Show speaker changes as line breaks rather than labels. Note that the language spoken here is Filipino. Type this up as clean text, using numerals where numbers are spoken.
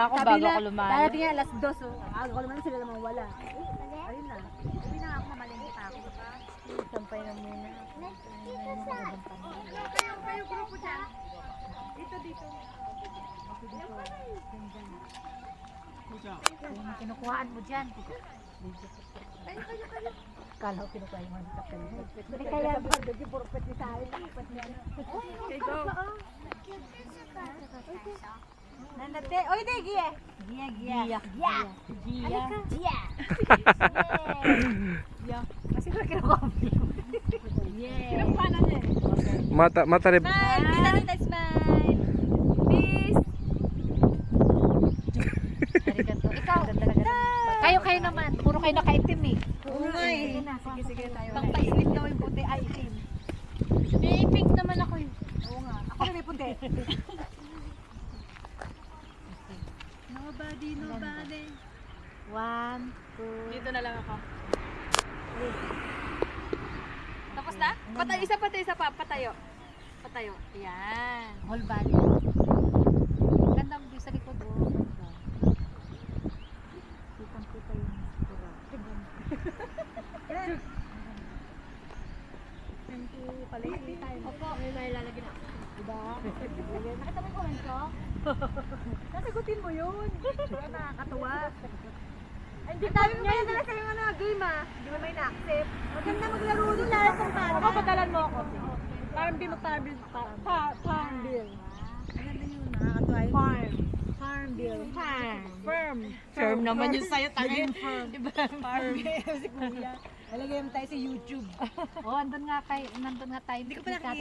Ako
Sabi
bago
na,
ako lumalo.
darating nga alas 2, so ako naman sila namang wala. Ayun na.
Sabi na ako, mamalengke pa ako.
Sampay na muna.
Kayo grupo dyan. Dito.
Yung kinukuhaan mo dyan. Kala ko kinukuha yung mga kapal. Hindi kaya ba? Hindi purpet ni tayo.
Okay, go.
Nandate. Oy, di, Gia. Gia. Kasi ko kinukuha mo.
Kinukuha na niya.
Mata rin.
Smile! Kita kita smile! Peace!
Ikaw. Kayo naman. Puro kayo nakaitim eh.
Oo nga eh.
Sige tayo.
Pagpailit daw yung puti ay itim.
May pink naman ako eh.
Oo nga. Ako rin may puti.
Nobody.
1, 2,
Dito na lang ako.
Tapos na? Isa pa. Patayo. Yan.
whole body. Ganda mo sa likod. Oh. Kitang-kita yung pura.
Thank you. Palagi tayo.
Opo. May lalagyan ako. Diba? Nakita mo yung comment ko?
Nasagutin mo yun. Nakakatuwa.
Hindi tayo ngayon na sa yung game Hindi mo may na-accept. Maganda maglaro doon lalo kung paano.
Ako, padalan mo ako. Farm bill. Farm bill. Maganda yun. Nakakatuwa yun. Farm bill.
Firm naman yun sa'yo.
Naging firm. Farm bill. Si Kuya. Lalagay mo tayo sa YouTube.
Oh, nandun nga tayo. Hindi ko pa nakita.